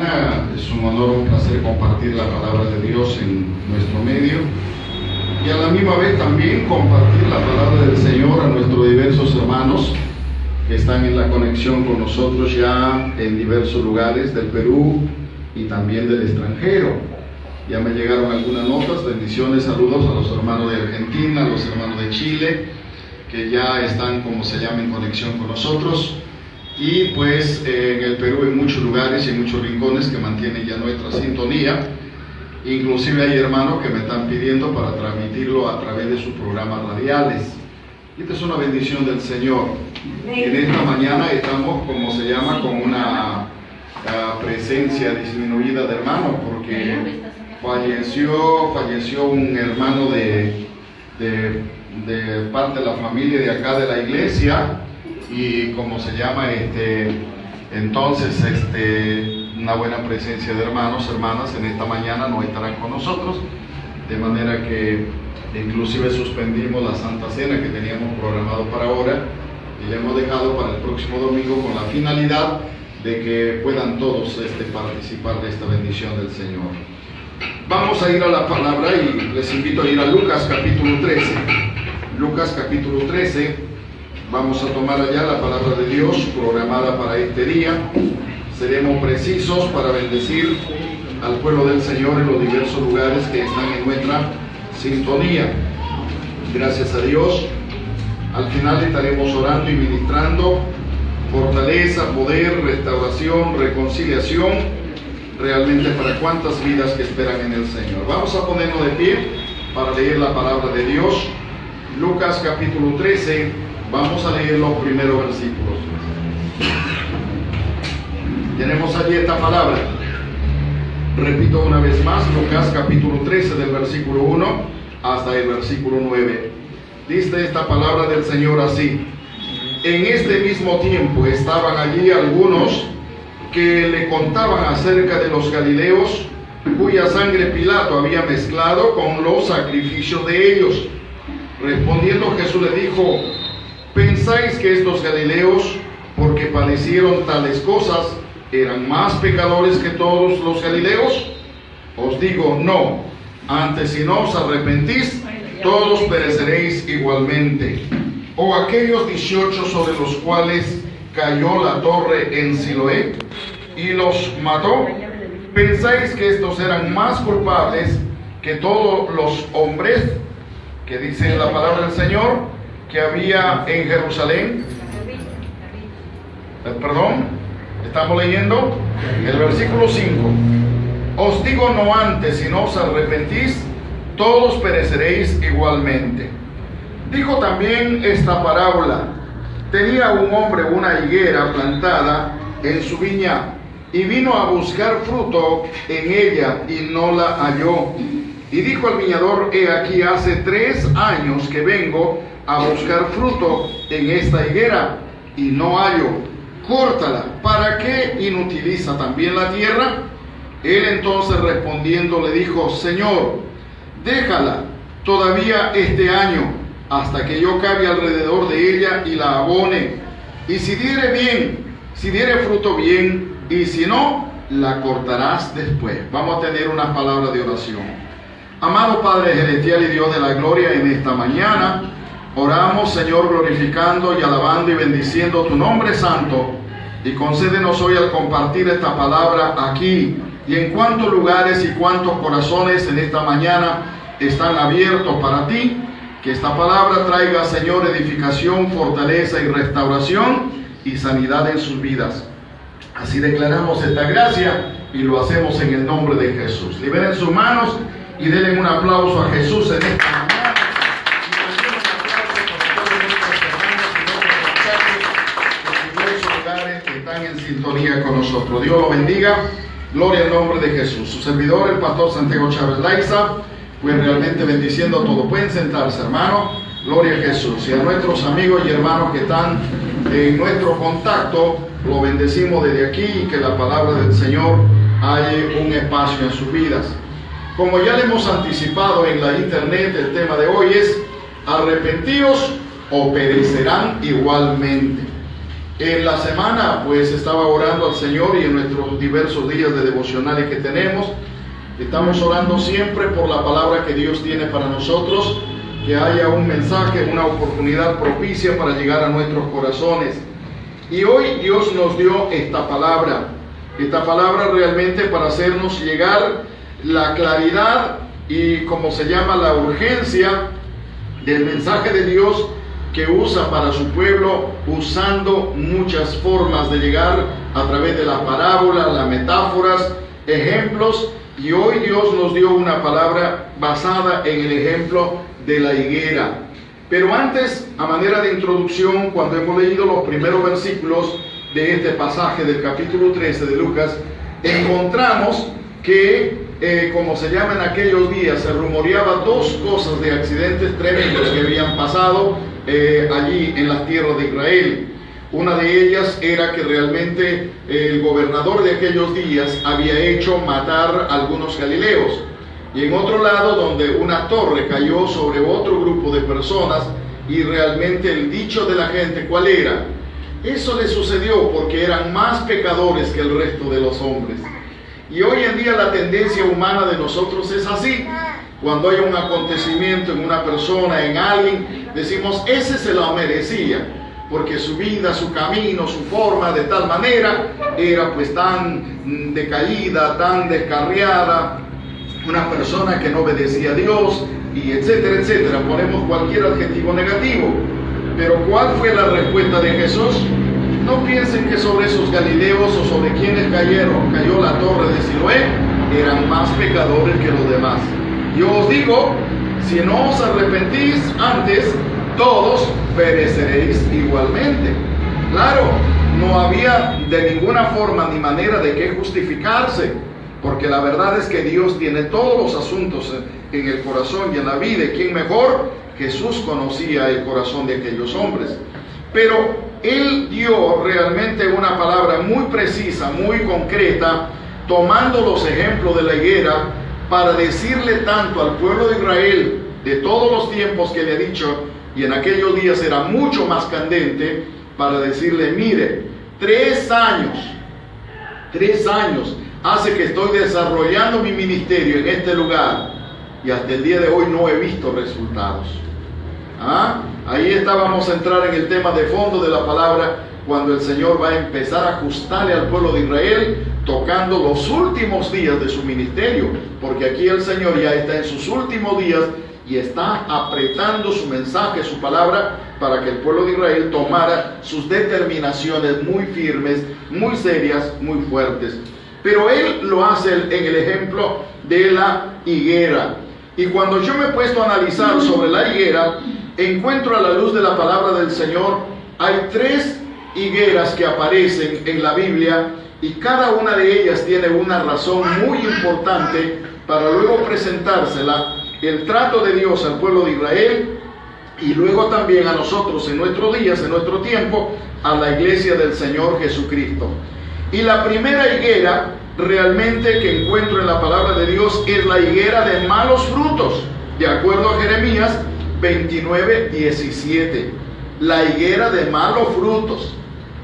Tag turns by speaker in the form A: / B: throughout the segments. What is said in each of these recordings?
A: Es un honor, un placer compartir la palabra de Dios en nuestro medio y a la misma vez también compartir la palabra del Señor a nuestros diversos hermanos que están en la conexión con nosotros ya en diversos lugares del Perú y también del extranjero. Ya me llegaron algunas notas, bendiciones, saludos a los hermanos de Argentina, a los hermanos de Chile, que ya están, como se llama, en conexión con nosotros. Y pues en el Perú, en muchos lugares y en muchos rincones que mantienen ya nuestra sintonía. Inclusive hay hermanos que me están pidiendo para transmitirlo a través de sus programas radiales. Esta es una bendición del Señor. En esta mañana estamos, como se llama, con una presencia disminuida de hermanos, porque falleció un hermano de parte de la familia de acá de la iglesia. Y como se llama, entonces una buena presencia de hermanos, hermanas en esta mañana no estarán con nosotros, de manera que inclusive suspendimos la Santa Cena que teníamos programado para ahora y la hemos dejado para el próximo domingo con la finalidad de que puedan todos participar de esta bendición del Señor. Vamos a ir a la palabra y les invito a ir a Lucas capítulo 13. Lucas capítulo 13. Vamos a tomar allá la palabra de Dios programada para este día. Seremos precisos para bendecir al pueblo del Señor en los diversos lugares que están en nuestra sintonía. Gracias a Dios. Al final estaremos orando y ministrando fortaleza, poder, restauración, reconciliación, realmente para cuantas vidas que esperan en el Señor. Vamos a ponernos de pie para leer la palabra de Dios. Lucas capítulo 13. Vamos a leer los primeros versículos. Tenemos allí esta palabra. Repito una vez más, Lucas capítulo 13 del versículo 1 hasta el versículo 9. Dice esta palabra del Señor así: en este mismo tiempo estaban allí algunos que le contaban acerca de los galileos, cuya sangre Pilato había mezclado con los sacrificios de ellos. Respondiendo Jesús le dijo: ¿pensáis que estos galileos, porque padecieron tales cosas, eran más pecadores que todos los galileos? Os digo, no. Antes, si no os arrepentís, todos pereceréis igualmente. O aquellos 18 sobre los cuales cayó la torre en Siloé y los mató, ¿pensáis que estos eran más culpables que todos los hombres, que dice la palabra del Señor, que había en Jerusalén? Estamos leyendo el versículo 5. Os digo, no antes, si no os arrepentís, todos pereceréis igualmente. Dijo también esta parábola: tenía un hombre una higuera plantada en su viña, y vino a buscar fruto en ella, y no la halló. Y dijo al viñador: he aquí, hace 3 años que vengo a buscar fruto en esta higuera y no hallo. Córtala. ¿Para qué inutiliza también la tierra? Él entonces respondiendo le dijo: Señor, déjala todavía este año, hasta que yo cabe alrededor de ella y la abone. Y si diere fruto, bien, y si no, la cortarás después. Vamos a tener una palabra de oración. Amado Padre celestial y Dios de la gloria, en esta mañana oramos, Señor, glorificando y alabando y bendiciendo tu nombre santo, y concédenos hoy al compartir esta palabra aquí y en cuántos lugares y cuántos corazones en esta mañana están abiertos para ti, que esta palabra traiga, Señor, edificación, fortaleza y restauración y sanidad en sus vidas. Así declaramos esta gracia y lo hacemos en el nombre de Jesús. Liberen sus manos y denle un aplauso a Sus en esta mañana. Están en sintonía con nosotros. Dios lo bendiga. Gloria al nombre de Jesús. Su servidor, el pastor Santiago Chávez Laiza, pues realmente bendiciendo a todos. Pueden sentarse, hermano. Gloria a Jesús. Y a nuestros amigos y hermanos que están en nuestro contacto, lo bendecimos desde aquí, y que la palabra del Señor halle un espacio en sus vidas. Como ya le hemos anticipado en la internet, el tema de hoy es: arrepentíos o perecerán igualmente. En la semana pues estaba orando al Señor, y en nuestros diversos días de devocionales que tenemos, estamos orando siempre por la palabra que Dios tiene para nosotros, que haya un mensaje, una oportunidad propicia para llegar a nuestros corazones. Y hoy Dios nos dio esta palabra realmente para hacernos llegar la claridad y, como se llama, la urgencia del mensaje de Dios que usa para su pueblo, usando muchas formas de llegar a través de la parábola, las metáforas, ejemplos. Y hoy Dios nos dio una palabra basada en el ejemplo de la higuera. Pero antes, a manera de introducción, cuando hemos leído los primeros versículos de este pasaje del capítulo 13 de Lucas, encontramos que, como se llama en aquellos días, se rumoreaba dos cosas de accidentes tremendos que habían pasado allí en las tierras de Israel. Una de ellas era que realmente el gobernador de aquellos días había hecho matar a algunos galileos. Y en otro lado, donde una torre cayó sobre otro grupo de personas, y realmente el dicho de la gente, ¿cuál era? Eso le sucedió porque eran más pecadores que el resto de los hombres. Y hoy en día la tendencia humana de nosotros es así. Cuando hay un acontecimiento en una persona, en alguien, decimos, ese se lo merecía, porque su vida, su camino, su forma de tal manera era pues tan decaída, tan descarriada, una persona que no obedecía a Dios, y etcétera, etcétera. Ponemos cualquier adjetivo negativo. Pero ¿cuál fue la respuesta de Jesús? No piensen que sobre esos galileos o sobre quienes cayó la torre de Siloé, eran más pecadores que los demás. Yo os digo, si no os arrepentís antes, todos pereceréis igualmente. Claro, no había de ninguna forma ni manera de qué justificarse, porque la verdad es que Dios tiene todos los asuntos en el corazón y en la vida. ¿Y quién mejor? Jesús conocía el corazón de aquellos hombres. Pero Él dio realmente una palabra muy precisa, muy concreta, tomando los ejemplos de la higuera, para decirle tanto al pueblo de Israel de todos los tiempos que le ha dicho, y en aquellos días era mucho más candente, para decirle, mire, 3 años hace que estoy desarrollando mi ministerio en este lugar, y hasta el día de hoy no he visto resultados. Ahí vamos a entrar en el tema de fondo de la palabra, cuando el Señor va a empezar a ajustarle al pueblo de Israel, tocando los últimos días de su ministerio, porque aquí el Señor ya está en sus últimos días y está apretando su mensaje, su palabra, para que el pueblo de Israel tomara sus determinaciones muy firmes, muy serias, muy fuertes. Pero Él lo hace en el ejemplo de la higuera. Y cuando yo me he puesto a analizar sobre la higuera, encuentro a la luz de la palabra del Señor, hay 3 higueras que aparecen en la Biblia, y cada una de ellas tiene una razón muy importante para luego presentársela, el trato de Dios al pueblo de Israel, y luego también a nosotros en nuestros días, en nuestro tiempo, a la iglesia del Señor Jesucristo. Y la primera higuera realmente que encuentro en la palabra de Dios es la higuera de malos frutos, de acuerdo a Jeremías 29:17. La higuera de malos frutos.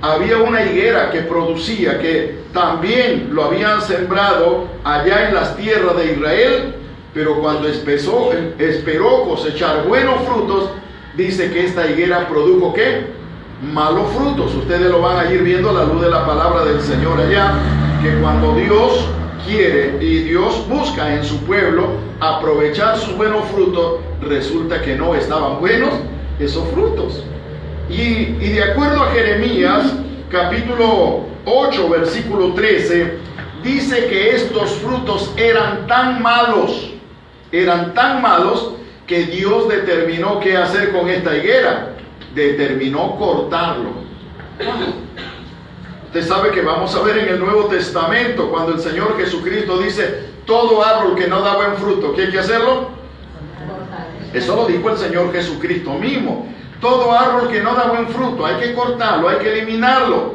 A: Había una higuera que producía, que también lo habían sembrado allá en las tierras de Israel, pero cuando esperó cosechar buenos frutos, dice que esta higuera produjo ¿qué? Malos frutos. Ustedes lo van a ir viendo a la luz de la palabra del Señor allá, que cuando Dios quiere y Dios busca en su pueblo aprovechar sus buenos frutos, resulta que no estaban buenos esos frutos. Y de acuerdo a Jeremías capítulo 8 versículo 13, dice que estos frutos eran tan malos que Dios determinó qué hacer con esta higuera. Determinó cortarlo. Usted sabe que vamos a ver en el Nuevo Testamento, cuando el Señor Jesucristo dice, todo árbol que no da buen fruto, ¿qué hay que hacerlo? Eso lo dijo el Señor Jesucristo mismo. Todo árbol que no da buen fruto hay que cortarlo, hay que eliminarlo.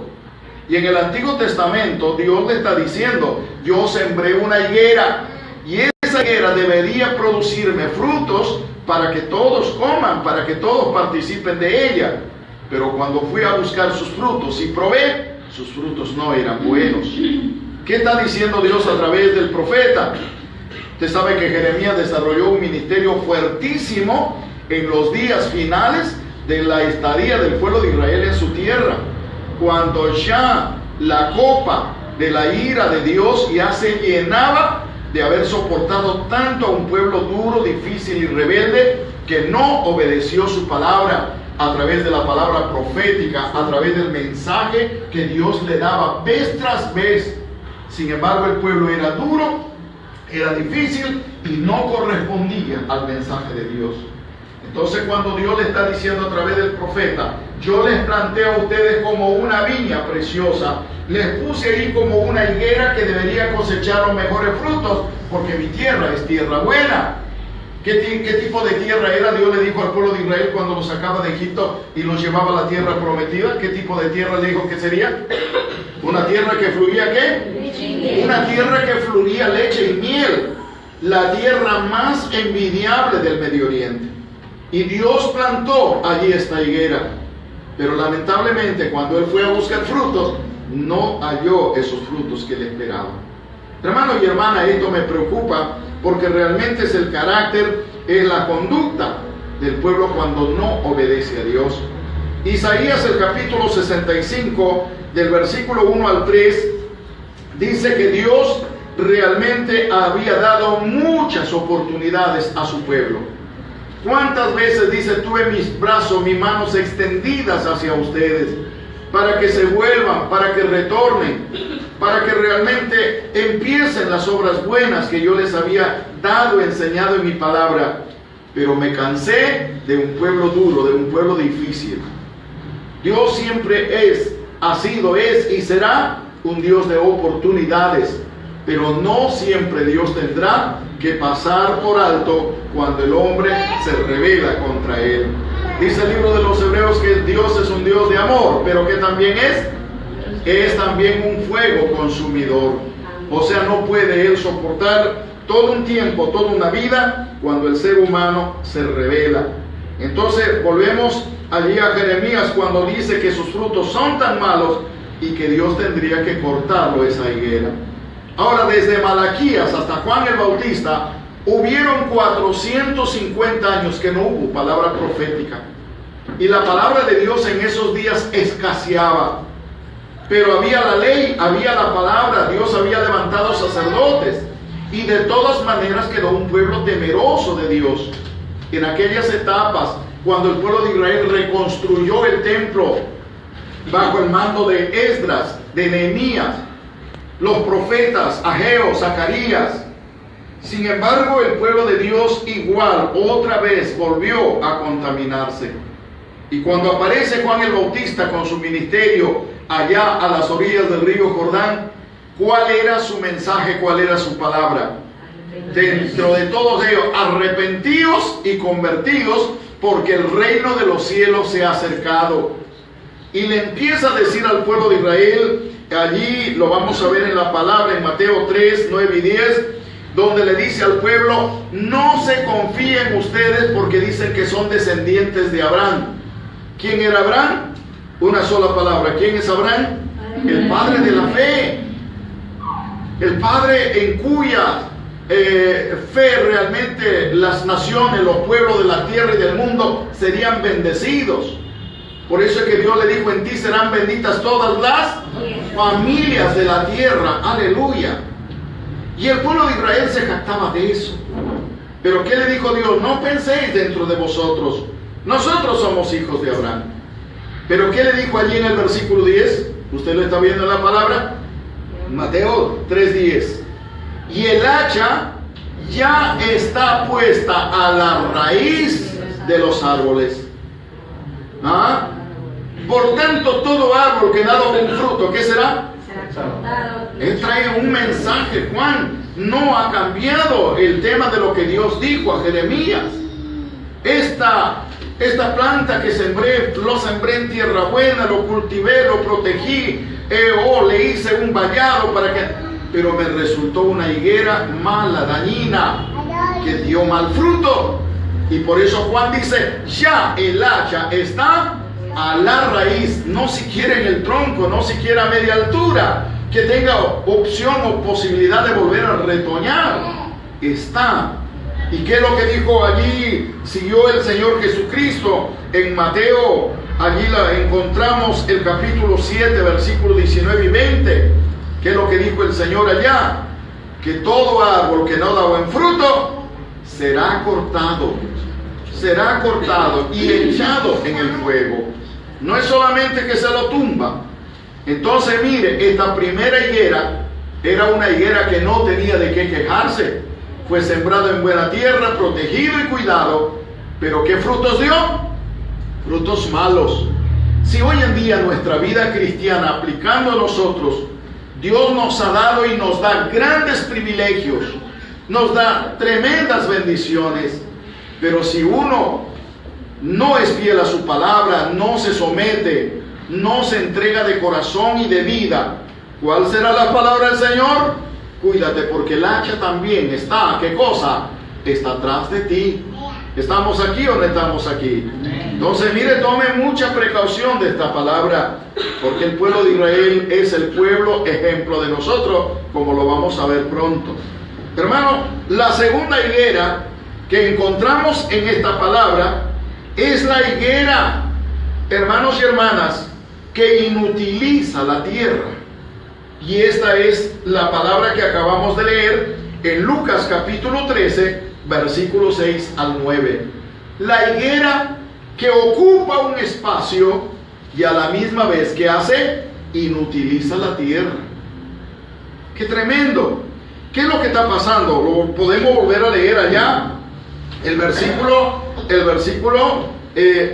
A: Y en el Antiguo Testamento Dios le está diciendo, yo sembré una higuera, y esa higuera debería producirme frutos para que todos coman, para que todos participen de ella. pero cuando fui a buscar sus frutos y probé, sus frutos no eran buenos. ¿Qué está diciendo Dios a través del profeta? Usted sabe que Jeremías desarrolló un ministerio fuertísimo en los días finales de la estadía del pueblo de Israel en su tierra, cuando ya la copa de la ira de Dios ya se llenaba de haber soportado tanto a un pueblo duro, difícil y rebelde, que no obedeció su palabra a través de la palabra profética, a través del mensaje que Dios le daba vez tras vez. Sin embargo, el pueblo era duro, era difícil y no correspondía al mensaje de Dios. Entonces, cuando Dios le está diciendo a través del profeta: yo les planteo a ustedes como una viña preciosa, les puse ahí como una higuera que debería cosechar los mejores frutos, porque mi tierra es tierra buena. ¿Qué tipo de tierra era? Dios le dijo al pueblo de Israel cuando los sacaba de Egipto y los llevaba a la tierra prometida. ¿Qué tipo de tierra le dijo que sería? Una tierra que fluía ¿qué? Una tierra que fluía leche y miel, la tierra más envidiable del Medio Oriente. Y Dios plantó allí esta higuera, pero lamentablemente cuando él fue a buscar frutos, no halló esos frutos que le esperaba. Hermano y hermana, esto me preocupa, porque realmente es el carácter, es la conducta del pueblo cuando no obedece a Dios. Isaías, el capítulo 65, del versículo 1 al 3, dice que Dios realmente había dado muchas oportunidades a su pueblo. ¿Cuántas veces dice: tuve mis brazos, mis manos extendidas hacia ustedes, para que se vuelvan, para que retornen, para que realmente empiecen las obras buenas que yo les había dado, enseñado en mi palabra? Pero me cansé de un pueblo duro, de un pueblo difícil. Dios siempre es, ha sido, es y será un Dios de oportunidades, pero no siempre Dios tendrá que pasar por alto cuando el hombre se rebela contra él. Dice el libro de los Hebreos que Dios es un Dios de amor, pero que también es también un fuego consumidor. O sea, no puede él soportar todo un tiempo, toda una vida, cuando el ser humano se rebela. Entonces volvemos allí a Jeremías, cuando dice que sus frutos son tan malos y que Dios tendría que cortarlo, esa higuera. Ahora, desde Malaquías hasta Juan el Bautista, hubieron 450 años que no hubo palabra profética. Y la palabra de Dios en esos días escaseaba. Pero había la ley, había la palabra, Dios había levantado sacerdotes. Y de todas maneras quedó un pueblo temeroso de Dios. En aquellas etapas, cuando el pueblo de Israel reconstruyó el templo bajo el mando de Esdras, de Nehemías, los profetas Ageo, Zacarías. Sin embargo, el pueblo de Dios igual otra vez volvió a contaminarse. Y cuando aparece Juan el Bautista con su ministerio allá a las orillas del río Jordán, ¿cuál era su mensaje? ¿Cuál era su palabra? Dentro de todos ellos: arrepentíos y convertíos, porque el reino de los cielos se ha acercado. Y le empieza a decir al pueblo de Israel, allí lo vamos a ver en la palabra, en Mateo 3, 9 y 10, donde le dice al pueblo: no se confíen ustedes porque dicen que son descendientes de Abraham. ¿Quién era Abraham? Una sola palabra. ¿Quién es Abraham? El padre de la fe. El padre en cuya fe realmente las naciones, los pueblos de la tierra y del mundo serían bendecidos. Por eso es que Dios le dijo: en ti serán benditas todas las familias de la tierra. Aleluya. Y el pueblo de Israel se jactaba de eso. Pero ¿qué le dijo Dios? No penséis dentro de vosotros: nosotros somos hijos de Abraham. Pero ¿qué le dijo allí en el versículo 10? ¿Usted lo está viendo en la palabra? Mateo 3:10. Y el hacha ya está puesta a la raíz de los árboles. ¿Ah? Por tanto, todo árbol que da un fruto, ¿qué será? Él trae un mensaje, Juan. No ha cambiado el tema de lo que Dios dijo a Jeremías. Esta planta que sembré, lo sembré en tierra buena, lo cultivé, lo protegí, le hice un vallado para que... Pero me resultó una higuera mala, dañina, que dio mal fruto. Y por eso Juan dice: ya el hacha está a la raíz, no siquiera en el tronco, no siquiera a media altura, que tenga opción o posibilidad de volver a retoñar. Está. ¿Y qué es lo que dijo allí? Siguió el Señor Jesucristo en Mateo. Allí la encontramos el capítulo 7, versículos 19 y 20. ¿Qué es lo que dijo el Señor allá? Que todo árbol que no da buen fruto será cortado y echado en el fuego. No es solamente que se lo tumba. Entonces mire, esta primera higuera era una higuera que no tenía de qué quejarse. Fue sembrado en buena tierra, protegido y cuidado. ¿Pero qué frutos dio? Frutos malos. Si hoy en día nuestra vida cristiana, aplicando a nosotros, Dios nos ha dado y nos da grandes privilegios, nos da tremendas bendiciones, pero si uno no es fiel a su palabra, no se somete, no se entrega de corazón y de vida, ¿cuál será la palabra del Señor? Cuídate, porque el hacha también está, ¿qué cosa? Está atrás de ti. ¿Estamos aquí o no estamos aquí? Entonces, mire, tome mucha precaución de esta palabra, porque el pueblo de Israel es el pueblo ejemplo de nosotros, como lo vamos a ver pronto. Hermano, la segunda higuera que encontramos en esta palabra es la higuera, hermanos y hermanas, que inutiliza la tierra. Y esta es la palabra que acabamos de leer en Lucas capítulo 13, versículos 6 al 9. La higuera que ocupa un espacio y a la misma vez que hace, inutiliza la tierra. ¡Qué tremendo! ¿Qué es lo que está pasando? Lo podemos volver a leer allá. El versículo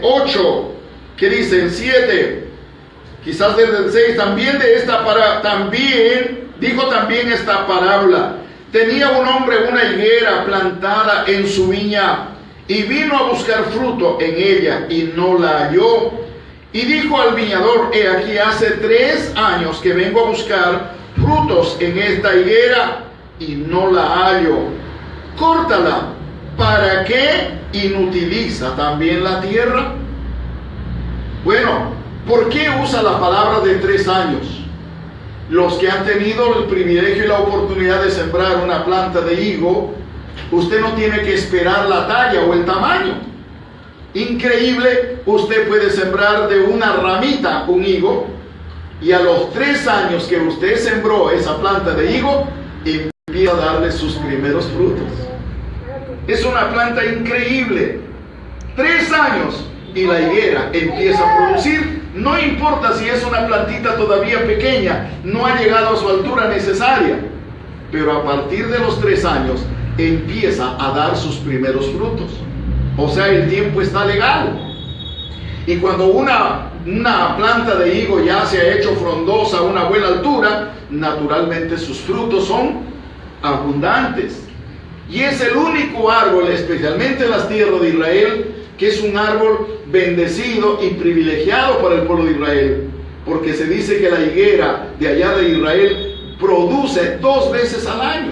A: 8, que dice en 7, quizás desde el 6, dijo también esta parábola. Tenía un hombre una higuera plantada en su viña y vino a buscar fruto en ella y no la halló. Y dijo al viñador: he aquí hace 3 años que vengo a buscar frutos en esta higuera y no la hallo. Córtala. ¿Para qué inutiliza también la tierra? Bueno, ¿por qué usa la palabra de 3 años? Los que han tenido el privilegio y la oportunidad de sembrar una planta de higo, usted no tiene que esperar la talla o el tamaño. Increíble, usted puede sembrar de una ramita un higo y a los 3 años que usted sembró esa planta de higo, empieza a darle sus primeros frutos. Es una planta increíble. 3 años y la higuera empieza a producir. No importa si es una plantita todavía pequeña, no ha llegado a su altura necesaria, pero a partir de los 3 años empieza a dar sus primeros frutos. O sea, el tiempo está legal. Y cuando una planta de higo ya se ha hecho frondosa a una buena altura, naturalmente sus frutos son abundantes. Y es el único árbol, especialmente en las tierras de Israel, que es un árbol bendecido y privilegiado para el pueblo de Israel, porque se dice que la higuera de allá de Israel produce 2 veces al año.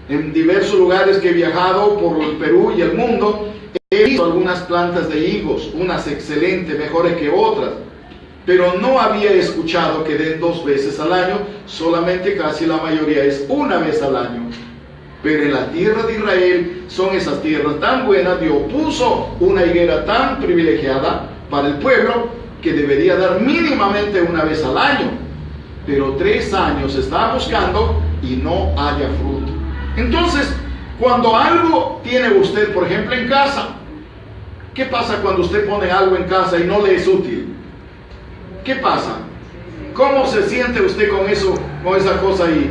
A: En diversos lugares que he viajado por el Perú y el mundo, he visto algunas plantas de higos, unas excelentes, mejores que otras, pero no había escuchado que den 2 veces al año. Solamente casi la mayoría es 1 vez al año. Pero en la tierra de Israel son esas tierras tan buenas. Dios puso una higuera tan privilegiada para el pueblo que debería dar mínimamente 1 vez al año. Pero 3 años está buscando y no haya fruto. Entonces, cuando algo tiene usted, por ejemplo, en casa, ¿qué pasa cuando usted pone algo en casa y no le es útil? ¿Qué pasa? ¿Cómo se siente usted con eso, con esa cosa ahí?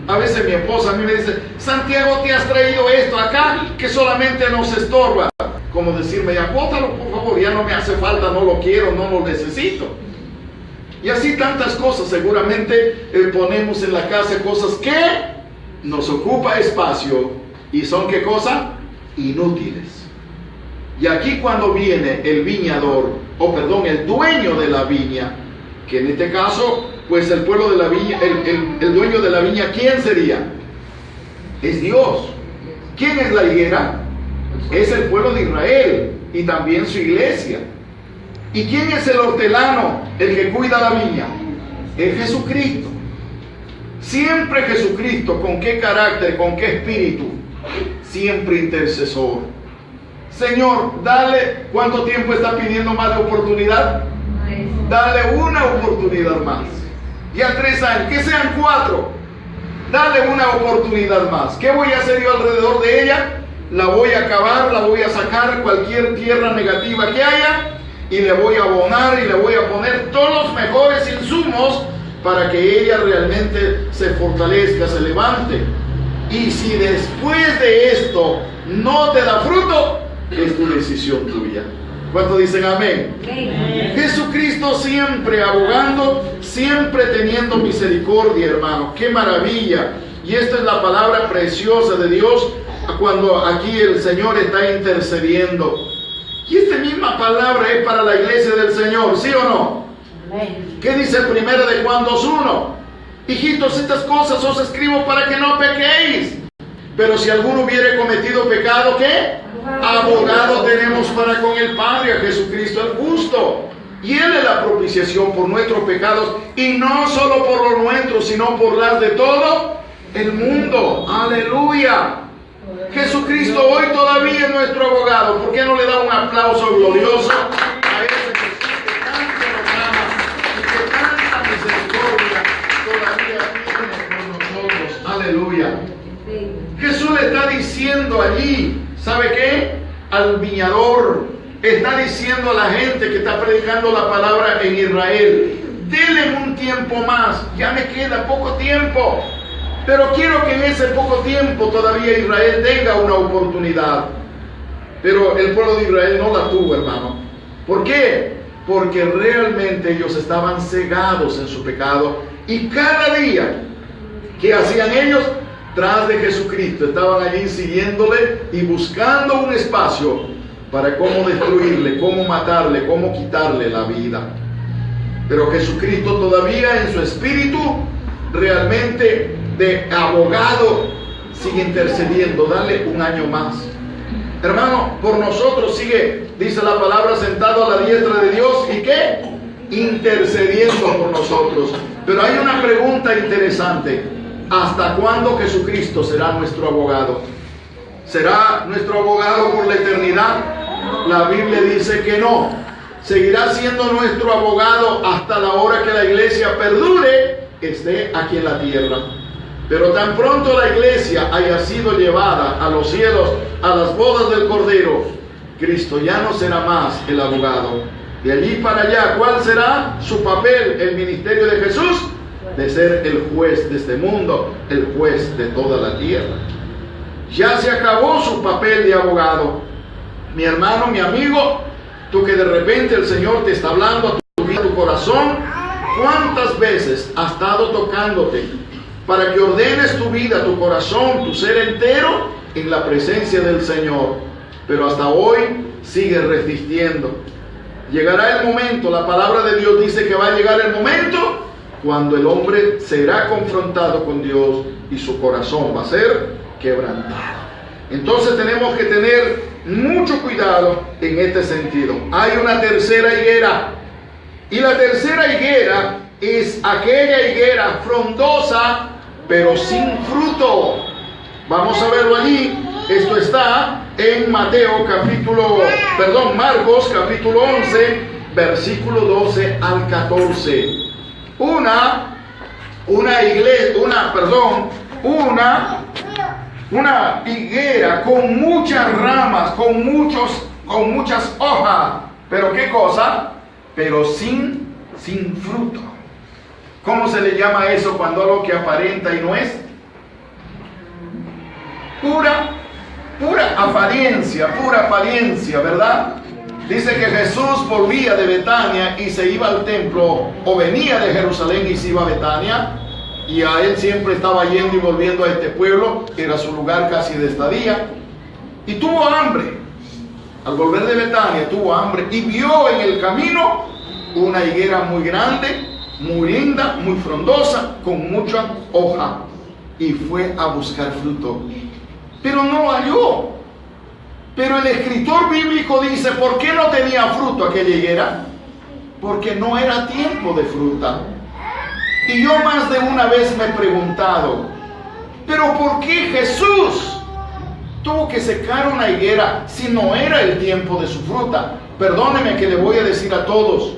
A: A veces mi esposa a mí me dice: Santiago, te has traído esto acá que solamente nos estorba. Como decirme: ya bótalo por favor, ya no me hace falta, no lo quiero, no lo necesito. Y así tantas cosas seguramente ponemos en la casa, cosas que nos ocupa espacio y son ¿qué cosa? Inútiles. Y aquí cuando viene el viñador, el dueño de la viña, que en este caso, pues el pueblo de la viña, el dueño de la viña, ¿quién sería? Es Dios. ¿Quién es la higuera? Es el pueblo de Israel y también su iglesia. ¿Y quién es el hortelano, el que cuida la viña? Es Jesucristo. Siempre Jesucristo. ¿Con qué carácter? ¿Con qué espíritu? Siempre intercesor. Señor, dale. ¿Cuánto tiempo está pidiendo más de oportunidad? Dale una oportunidad más. Ya 3 años, que sean 4. Dale una oportunidad más. ¿Qué voy a hacer yo alrededor de ella? La voy a acabar, la voy a sacar cualquier tierra negativa que haya y le voy a abonar y le voy a poner todos los mejores insumos para que ella realmente se fortalezca, se levante. Y si después de esto no te da fruto, es tu decisión tuya. ¿Cuántos dicen amén? Amén. Jesucristo siempre abogando, siempre teniendo misericordia, hermano. ¡Qué maravilla! Y esta es la palabra preciosa de Dios cuando aquí el Señor está intercediendo. Y esta misma palabra es para la iglesia del Señor, ¿sí o no? Amén. ¿Qué dice el 1 de Juan 2:1? Hijitos, estas cosas os escribo para que no pequéis. Pero si alguno hubiere cometido pecado, ¿qué? Abogado tenemos para con el Padre, a Jesucristo el justo. Y Él es la propiciación por nuestros pecados, y no solo por los nuestros, sino por las de todo el mundo. Aleluya. Jesucristo hoy todavía es nuestro abogado. ¿Por qué no le da un aplauso glorioso a ese Jesús que tanto nos ama y que tanta misericordia todavía tiene por nosotros? Aleluya. Jesús le está diciendo allí, ¿sabe qué? Al viñador, está diciendo a la gente que está predicando la palabra en Israel: denle un tiempo más, ya me queda poco tiempo, pero quiero que en ese poco tiempo todavía Israel tenga una oportunidad. Pero el pueblo de Israel no la tuvo, hermano. ¿Por qué? Porque realmente ellos estaban cegados en su pecado, y cada día que hacían ellos tras de Jesucristo, estaban allí siguiéndole y buscando un espacio para cómo destruirle, cómo matarle, cómo quitarle la vida. Pero Jesucristo todavía en su espíritu realmente de abogado sigue intercediendo. Dale un año más, hermano, por nosotros sigue, dice la palabra, sentado a la diestra de Dios. ¿Y qué? Intercediendo por nosotros. Pero hay una pregunta interesante: ¿hasta cuándo Jesucristo será nuestro abogado? ¿Será nuestro abogado por la eternidad? La Biblia dice que no. Seguirá siendo nuestro abogado hasta la hora que la iglesia perdure, esté aquí en la tierra. Pero tan pronto la iglesia haya sido llevada a los cielos, a las bodas del Cordero, Cristo ya no será más el abogado. De allí para allá, ¿cuál será su papel? El ministerio de Jesús, de ser el juez de este mundo, el juez de toda la tierra. Ya se acabó su papel de abogado. Mi hermano, mi amigo, tú que de repente el Señor te está hablando a tu vida, a tu corazón, ¿cuántas veces ha estado tocándote para que ordenes tu vida, tu corazón, tu ser entero en la presencia del Señor? Pero hasta hoy sigues resistiendo. Llegará el momento, la palabra de Dios dice que va a llegar el momento cuando el hombre será confrontado con Dios y su corazón va a ser quebrantado. Entonces tenemos que tener mucho cuidado en este sentido. Hay una tercera higuera, y la tercera higuera es aquella higuera frondosa pero sin fruto. Vamos a verlo allí. Esto está en Marcos capítulo 11, versículo 12 al 14. Una higuera con muchas ramas, con muchas hojas. ¿Pero qué cosa? Pero sin fruto. ¿Cómo se le llama eso cuando algo que aparenta y no es? Pura apariencia, ¿verdad? Dice que Jesús volvía de Betania y se iba al templo, o venía de Jerusalén y se iba a Betania, y a él siempre estaba yendo y volviendo a este pueblo, era su lugar casi de estadía, y tuvo hambre. Al volver de Betania tuvo hambre y vio en el camino una higuera muy grande, muy linda, muy frondosa, con mucha hoja, y fue a buscar fruto, pero no halló. Pero el escritor bíblico dice: ¿por qué no tenía fruto aquella higuera? porque no era tiempo de fruta. Y yo más de una vez me he preguntado, ¿pero por qué Jesús tuvo que secar una higuera si no era el tiempo de su fruta? Perdóneme que le voy a decir a todos,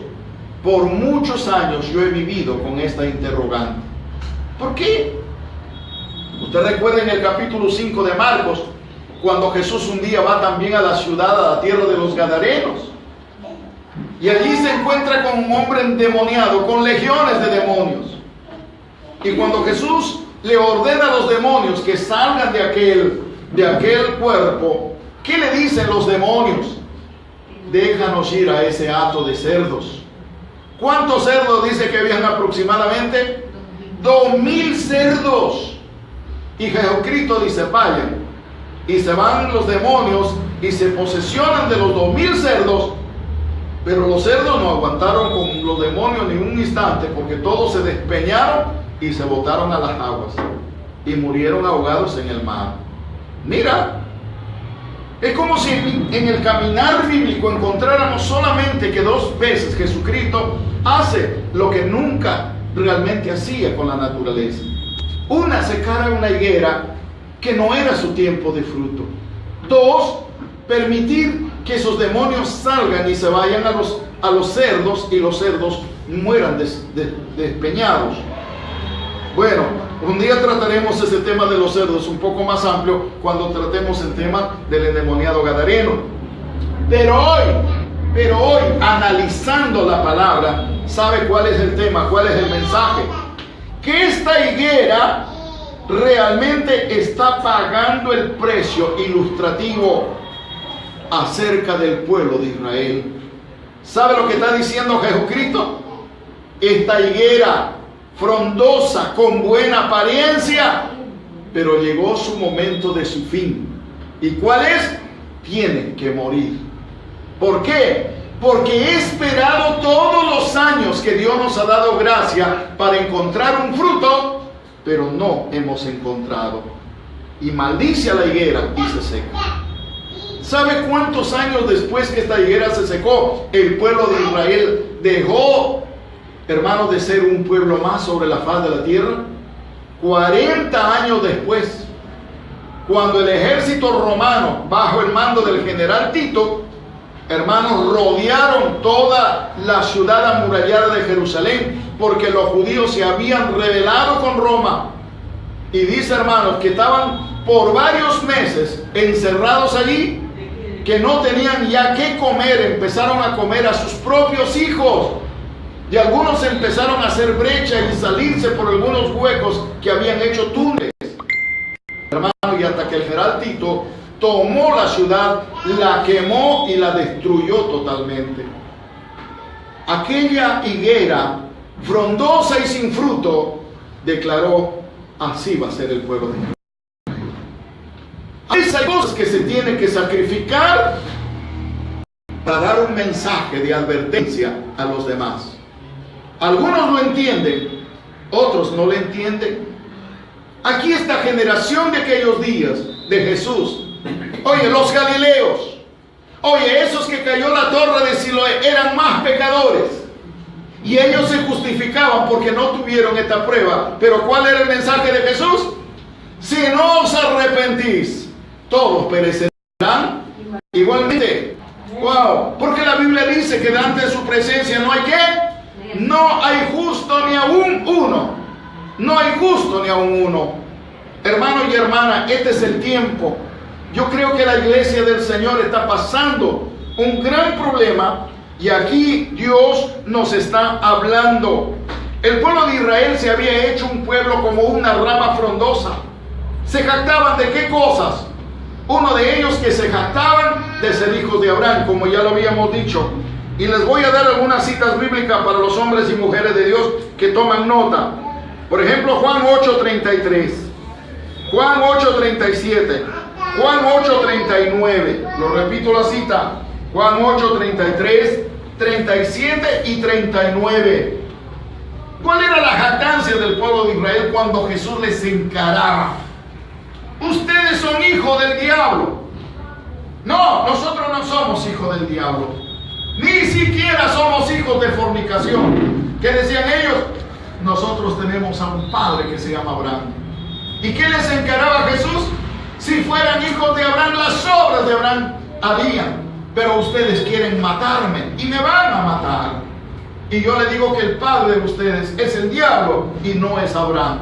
A: por muchos años yo he vivido con esta interrogante. ¿Por qué? Usted recuerda en el capítulo 5 de Marcos, cuando Jesús un día va también a la ciudad, a la tierra de los Gadarenos. Y allí se encuentra con un hombre endemoniado, con legiones de demonios. Y cuando Jesús le ordena a los demonios que salgan de aquel cuerpo, ¿qué le dicen los demonios? Déjanos ir a ese hato de cerdos. ¿Cuántos cerdos dice que habían aproximadamente? 2,000 cerdos. Y Jesucristo dice, vayan. Y se van los demonios y se posesionan de los 2,000 cerdos. Pero los cerdos no aguantaron con los demonios ni un instante, porque todos se despeñaron y se botaron a las aguas y murieron ahogados en el mar. Mira, es como si en el caminar bíblico encontráramos solamente que 2 veces Jesucristo hace lo que nunca realmente hacía con la naturaleza. Una, secar una higuera que no era su tiempo de fruto. 2, permitir que esos demonios salgan y se vayan a los cerdos y los cerdos mueran despeñados. Bueno, un día trataremos ese tema de los cerdos un poco más amplio cuando tratemos el tema del endemoniado gadareno. Pero hoy, analizando la palabra, ¿sabe cuál es el tema? ¿Cuál es el mensaje? Que esta higuera realmente está pagando el precio ilustrativo acerca del pueblo de Israel. ¿Sabe lo que está diciendo Jesucristo? Esta higuera frondosa, con buena apariencia, pero llegó su momento de su fin. ¿Y cuál es? Tiene que morir. ¿Por qué? Porque he esperado todos los años que Dios nos ha dado gracia para encontrar un fruto, pero no hemos encontrado. Y maldice a la higuera y se seca. ¿Sabe cuántos años después que esta higuera se secó, el pueblo de Israel dejó, hermanos, de ser un pueblo más sobre la faz de la tierra? 40 años después, cuando el ejército romano, bajo el mando del general Tito, hermanos, rodearon toda la ciudad amurallada de Jerusalén, porque los judíos se habían rebelado con Roma. Y dice, hermanos, que estaban por varios meses encerrados allí, que no tenían ya qué comer, empezaron a comer a sus propios hijos. Y algunos empezaron a hacer brecha y salirse por algunos huecos que habían hecho túneles. Hermano, y hasta que el general Tito tomó la ciudad, la quemó y la destruyó totalmente. Aquella higuera frondosa y sin fruto declaró: así va a ser el pueblo de Dios. Hay cosas que se tienen que sacrificar para dar un mensaje de advertencia a los demás. Algunos lo entienden, otros no lo entienden. Aquí esta generación de aquellos días de Jesús. Oye, los galileos. Oye, esos que cayó la torre de Siloé eran más pecadores. Y ellos se justificaban porque no tuvieron esta prueba. Pero ¿cuál era el mensaje de Jesús? Si no os arrepentís, todos perecerán igualmente. Wow, porque la Biblia dice que delante de su presencia no hay ¿qué? No hay justo ni aún uno. No hay justo ni aún uno. Hermano y hermana, este es el tiempo. Yo creo que la iglesia del Señor está pasando un gran problema y aquí Dios nos está hablando. El pueblo de Israel se había hecho un pueblo como una rama frondosa. Se jactaban de qué cosas. Uno de ellos que se jactaban de ser hijos de Abraham, como ya lo habíamos dicho. Y les voy a dar algunas citas bíblicas para los hombres y mujeres de Dios que toman nota. Por ejemplo, Juan 8:33, Juan 8:37, Juan 8:39. Lo repito la cita. Juan 8:33, 37 y 39. ¿Cuál era la jactancia del pueblo de Israel cuando Jesús les encaraba? Ustedes son hijos del diablo. No, nosotros no somos hijos del diablo. Ni siquiera somos hijos de fornicación. ¿Qué decían ellos? Nosotros tenemos a un padre que se llama Abraham. ¿Y qué les encaraba Jesús? Si fueran hijos de Abraham, las obras de Abraham harían. Pero ustedes quieren matarme y me van a matar. Y yo le digo que el padre de ustedes es el diablo y no es Abraham.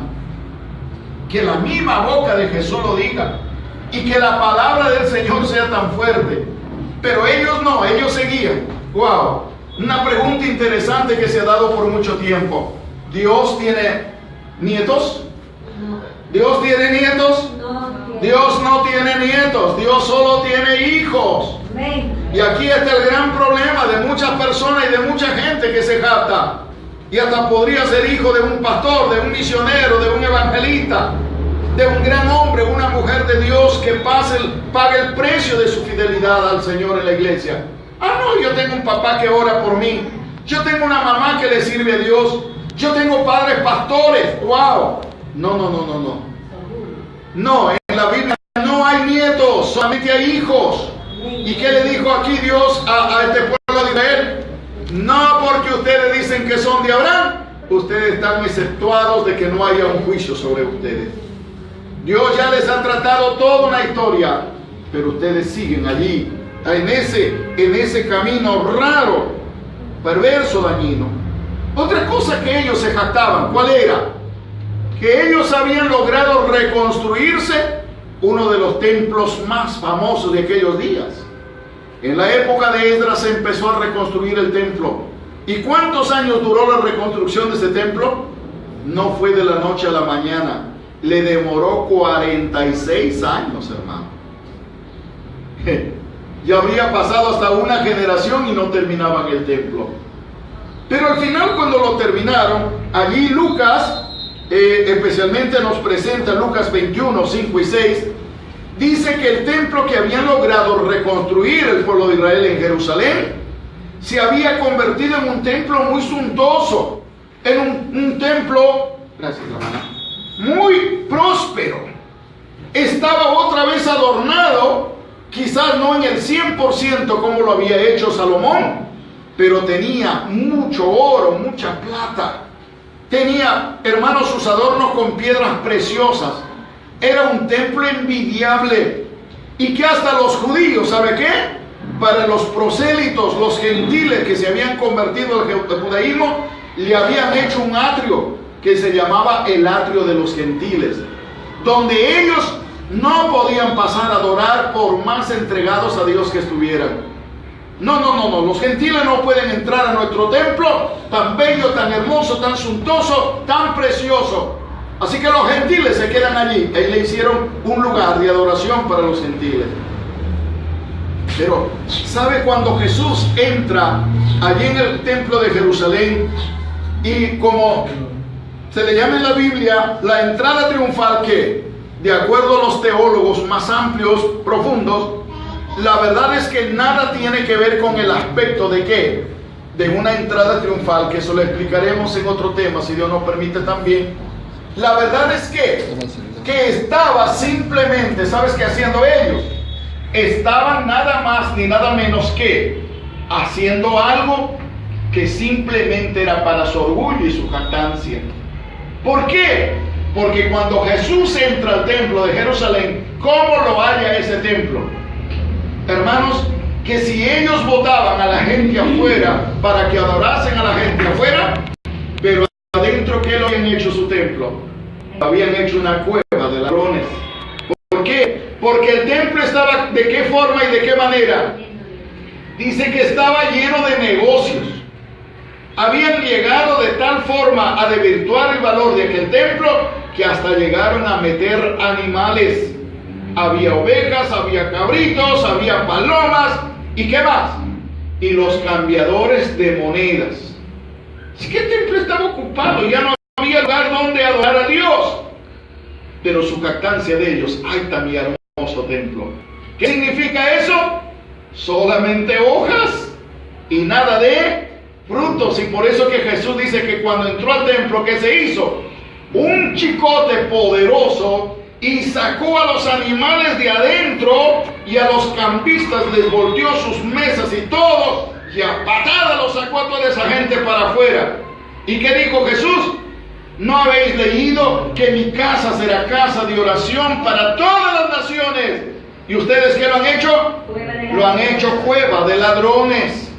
A: Que la misma boca de Jesús lo diga y que la palabra del Señor sea tan fuerte. Pero ellos no, ellos seguían. Wow, una pregunta interesante que se ha dado por mucho tiempo. ¿Dios tiene nietos? ¿Dios tiene nietos? Dios no tiene nietos, Dios solo tiene hijos. Y aquí está el gran problema de muchas personas y de mucha gente que se jacta. Y hasta podría ser hijo de un pastor, de un misionero, de un evangelista, de un gran hombre, una mujer de Dios que pague el precio de su fidelidad al Señor en la iglesia. Ah, no, yo tengo un papá que ora por mí. Yo tengo una mamá que le sirve a Dios. Yo tengo padres pastores. ¡Wow! No. No, en la Biblia no hay nietos, solamente hay hijos. ¿Y qué le dijo aquí Dios a este pueblo de Israel? No porque ustedes dicen que son de Abraham, ustedes están exceptuados de que no haya un juicio sobre ustedes. Dios ya les ha tratado toda una historia, pero ustedes siguen allí, en ese camino raro, perverso, dañino. Otra cosa que ellos se jactaban, ¿cuál era? Que ellos habían logrado reconstruirse uno de los templos más famosos de aquellos días. En la época de Esdras se empezó a reconstruir el templo. ¿Y cuántos años duró la reconstrucción de ese templo? No fue de la noche a la mañana. Le demoró 46 años, hermano. Ya habría pasado hasta una generación y no terminaban el templo. Pero al final, cuando lo terminaron, allí Lucas especialmente nos presenta Lucas 21, 5 y 6, dice que el templo que habían logrado reconstruir el pueblo de Israel en Jerusalén se había convertido en un templo muy suntuoso, en un templo, gracias hermana, muy próspero. Estaba otra vez adornado, quizás no en el 100% como lo había hecho Salomón, pero tenía mucho oro, mucha plata. Tenía, hermanos, sus adornos con piedras preciosas. Era un templo envidiable. Y que hasta los judíos, ¿sabe qué? Para los prosélitos, los gentiles que se habían convertido al judaísmo, le habían hecho un atrio que se llamaba el atrio de los gentiles, donde ellos no podían pasar a adorar por más entregados a Dios que estuvieran. No, los gentiles no pueden entrar a nuestro templo tan bello, tan hermoso, tan suntuoso, tan precioso. Así que los gentiles se quedan allí. Ahí le hicieron un lugar de adoración para los gentiles. Pero, ¿sabe cuando Jesús entra allí en el templo de Jerusalén? Y como se le llama en la Biblia, la entrada triunfal, que de acuerdo a los teólogos más amplios, profundos, la verdad es que nada tiene que ver con el aspecto de ¿qué? De una entrada triunfal, que eso lo explicaremos en otro tema, si Dios nos permite también. La verdad es que estaba simplemente, ¿sabes qué haciendo ellos? Estaban nada más ni nada menos que haciendo algo que simplemente era para su orgullo y su jactancia. ¿Por qué? Porque cuando Jesús entra al templo de Jerusalén, ¿cómo lo halla ese templo? Hermanos, que si ellos votaban a la gente afuera para que adorasen a la gente afuera, pero adentro, ¿qué lo habían hecho su templo? Habían hecho una cueva de ladrones. ¿Por qué? Porque el templo estaba, ¿de qué forma y de qué manera? Dice que estaba lleno de negocios. Habían llegado de tal forma a desvirtuar el valor de aquel templo que hasta llegaron a meter animales. Había ovejas, había cabritos, había palomas, ¿y qué más? Y los cambiadores de monedas. Así que el templo estaba ocupado, ya no había lugar donde adorar a Dios. Pero su jactancia de ellos, ¡ay, tan hermoso templo! ¿Qué significa eso? Solamente hojas y nada de frutos. Y por eso que Jesús dice que cuando entró al templo, ¿qué se hizo? Un chicote poderoso, y sacó a los animales de adentro y a los campistas les volteó sus mesas y todo, que a patada lo sacó a toda esa gente para afuera. ¿Y qué dijo Jesús? ¿No habéis leído que mi casa será casa de oración para todas las naciones? ¿Y ustedes qué lo han hecho? Lo han hecho cueva de ladrones.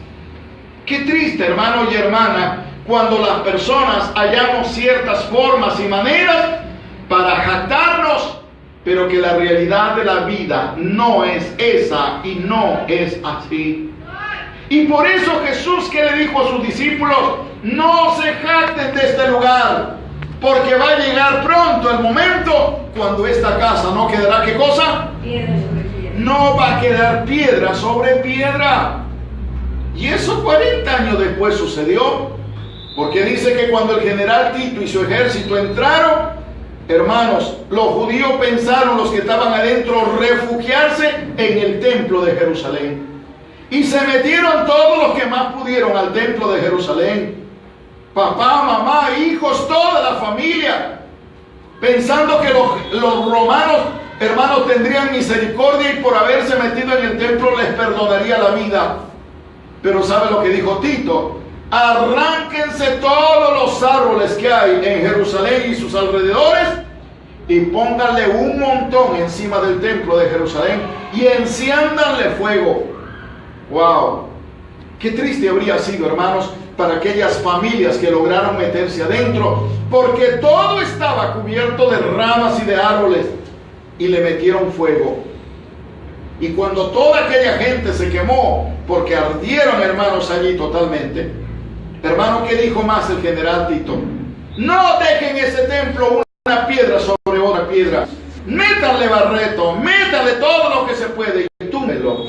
A: Qué triste, hermano y hermana, cuando las personas hallamos ciertas formas y maneras para jactarnos, pero que la realidad de la vida no es esa y no es así. Y por eso Jesús, que le dijo a sus discípulos: no se jacten de este lugar, porque va a llegar pronto el momento cuando esta casa no quedará, ¿qué cosa?
B: Piedra sobre piedra.
A: No va a quedar piedra sobre piedra. Y eso 40 años después sucedió, porque dice que cuando el general Tito y su ejército entraron, hermanos, los judíos pensaron, los que estaban adentro, refugiarse en el templo de Jerusalén. Y se metieron todos los que más pudieron al templo de Jerusalén. Papá, mamá, hijos, toda la familia, pensando que los romanos, hermanos, tendrían misericordia y por haberse metido en el templo les perdonaría la vida. Pero ¿sabe lo que dijo Tito? Arránquense todos los árboles que hay en Jerusalén y sus alrededores y pónganle un montón encima del templo de Jerusalén y enciéndanle fuego. ¡Wow! Qué triste habría sido, hermanos, para aquellas familias que lograron meterse adentro, porque todo estaba cubierto de ramas y de árboles, y le metieron fuego. Y cuando toda aquella gente se quemó, porque ardieron, hermanos, allí totalmente, hermano, ¿qué dijo más el general Tito? No dejen ese templo una piedra sobre otra piedra, métanle barreto, métanle todo lo que se puede y túmbelo.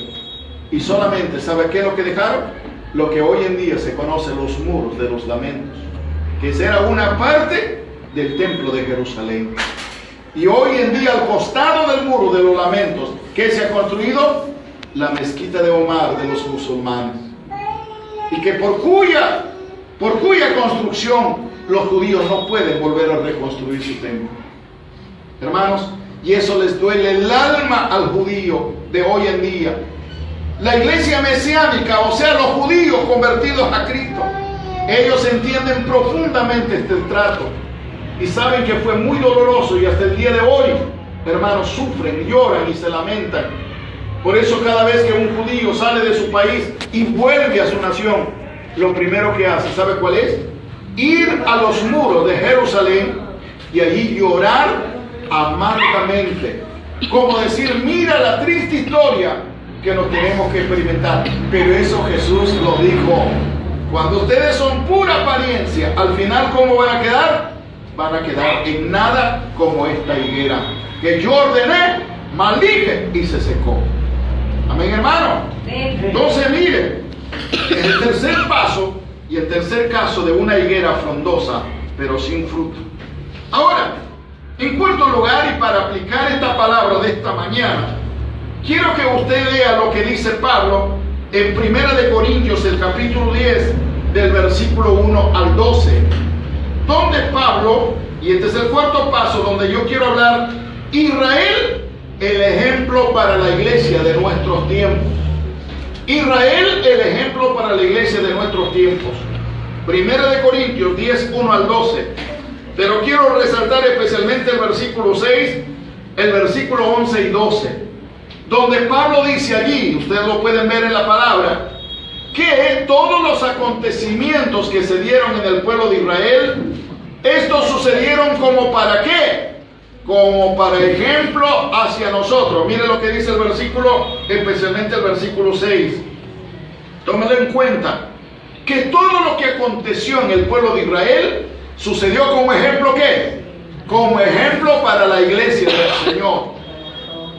A: Y solamente, ¿sabe qué es lo que dejaron? Lo que hoy en día se conoce los muros de los lamentos, que era una parte del templo de Jerusalén. Y hoy en día, al costado del muro de los lamentos, ¿qué se ha construido? La mezquita de Omar de los musulmanes. Y que por cuya construcción los judíos no pueden volver a reconstruir su templo. Hermanos, y eso les duele el alma al judío de hoy en día. La iglesia mesiánica, o sea, los judíos convertidos a Cristo, ellos entienden profundamente este trato y saben que fue muy doloroso, y hasta el día de hoy, hermanos, sufren, lloran y se lamentan. Por eso cada vez que un judío sale de su país y vuelve a su nación, lo primero que hace, ¿sabe cuál es? Ir a los muros de Jerusalén y allí llorar amargamente, como decir: mira la triste historia que nos tenemos que experimentar. Pero eso Jesús lo dijo: cuando ustedes son pura apariencia, al final, ¿cómo van a quedar? Van a quedar en nada, como esta higuera que yo ordené, maldije y se secó. Amén, hermano. Entonces, mire, el tercer paso y el tercer caso de una higuera frondosa pero sin fruto. Ahora, en cuarto lugar, y para aplicar esta palabra de esta mañana, quiero que usted lea lo que dice Pablo en 1 Corintios, el capítulo 10, del versículo 1 al 12, donde Pablo, y este es el cuarto paso donde yo quiero hablar, Israel, el ejemplo para la iglesia de nuestros tiempos. Israel, el ejemplo para la iglesia de nuestros tiempos. 1 Corintios 10, 1 al 12. Pero quiero resaltar especialmente el versículo 6, el versículo 11 y 12. Donde Pablo dice allí, ustedes lo pueden ver en la palabra, que todos los acontecimientos que se dieron en el pueblo de Israel, estos sucedieron como para qué, como para ejemplo hacia nosotros. Mire lo que dice el versículo, especialmente el versículo 6. Tómelo en cuenta, que todo lo que aconteció en el pueblo de Israel sucedió como ejemplo, ¿qué? Como ejemplo para la iglesia del Señor.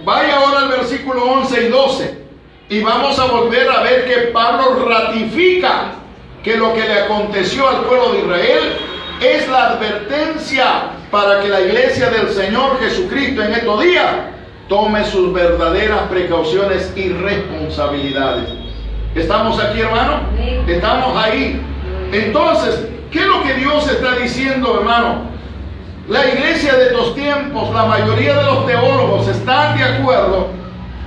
A: Vaya ahora al versículo 11 y 12 y vamos a volver a ver que Pablo ratifica que lo que le aconteció al pueblo de Israel es la advertencia para que la iglesia del Señor Jesucristo en estos días tome sus verdaderas precauciones y responsabilidades. ¿Estamos aquí, hermano? Estamos ahí. Entonces, ¿qué es lo que Dios está diciendo, hermano? La iglesia de estos tiempos, la mayoría de los teólogos están de acuerdo